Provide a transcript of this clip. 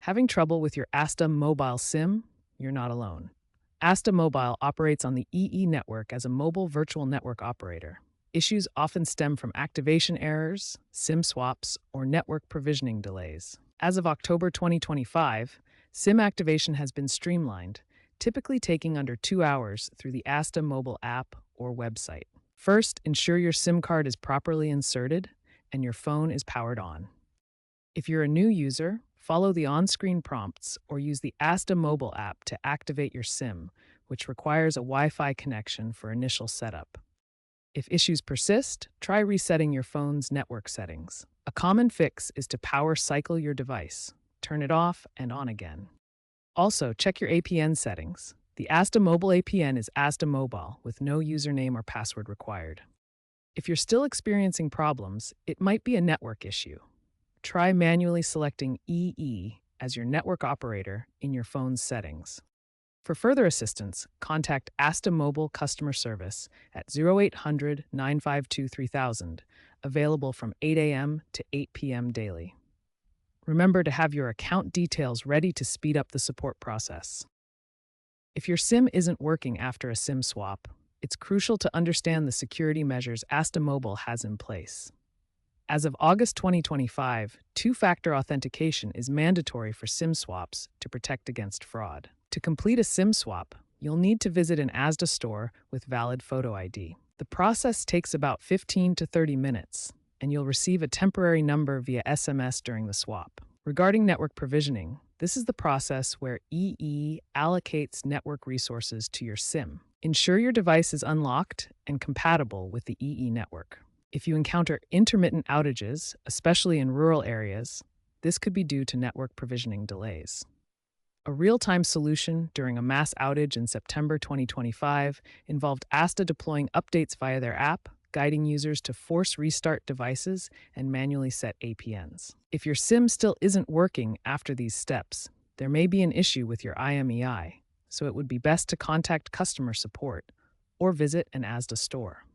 Having trouble with your ASDA Mobile SIM? You're not alone. ASDA Mobile operates on the EE network as a mobile virtual network operator. Issues often stem from activation errors, SIM swaps, or network provisioning delays. As of October 2025, SIM activation has been streamlined, typically taking under 2 hours through the ASDA mobile app or website. First, ensure your SIM card is properly inserted and your phone is powered on. If you're a new user, follow the on-screen prompts or use the ASDA mobile app to activate your SIM, which requires a Wi-Fi connection for initial setup. If issues persist, try resetting your phone's network settings. A common fix is to power cycle your device, turn it off and on again. Also, check your APN settings. The ASDA mobile APN is ASDA Mobile with no username or password required. If you're still experiencing problems, it might be a network issue. Try manually selecting EE as your network operator in your phone's settings. For further assistance, contact ASDA Mobile Customer Service at 0800 952 3000, available from 8 a.m. to 8 p.m. daily. Remember to have your account details ready to speed up the support process. If your SIM isn't working after a SIM swap, it's crucial to understand the security measures ASDA Mobile has in place. As of August 2025, two-factor authentication is mandatory for SIM swaps to protect against fraud. To complete a SIM swap, you'll need to visit an ASDA store with valid photo ID. The process takes about 15 to 30 minutes, and you'll receive a temporary number via SMS during the swap. Regarding network provisioning, this is the process where EE allocates network resources to your SIM. Ensure your device is unlocked and compatible with the EE network. If you encounter intermittent outages, especially in rural areas, this could be due to network provisioning delays. A real-time solution during a mass outage in September 2025 involved ASDA deploying updates via their app, guiding users to force restart devices and manually set APNs. If your SIM still isn't working after these steps, there may be an issue with your IMEI, so it would be best to contact customer support or visit an ASDA store.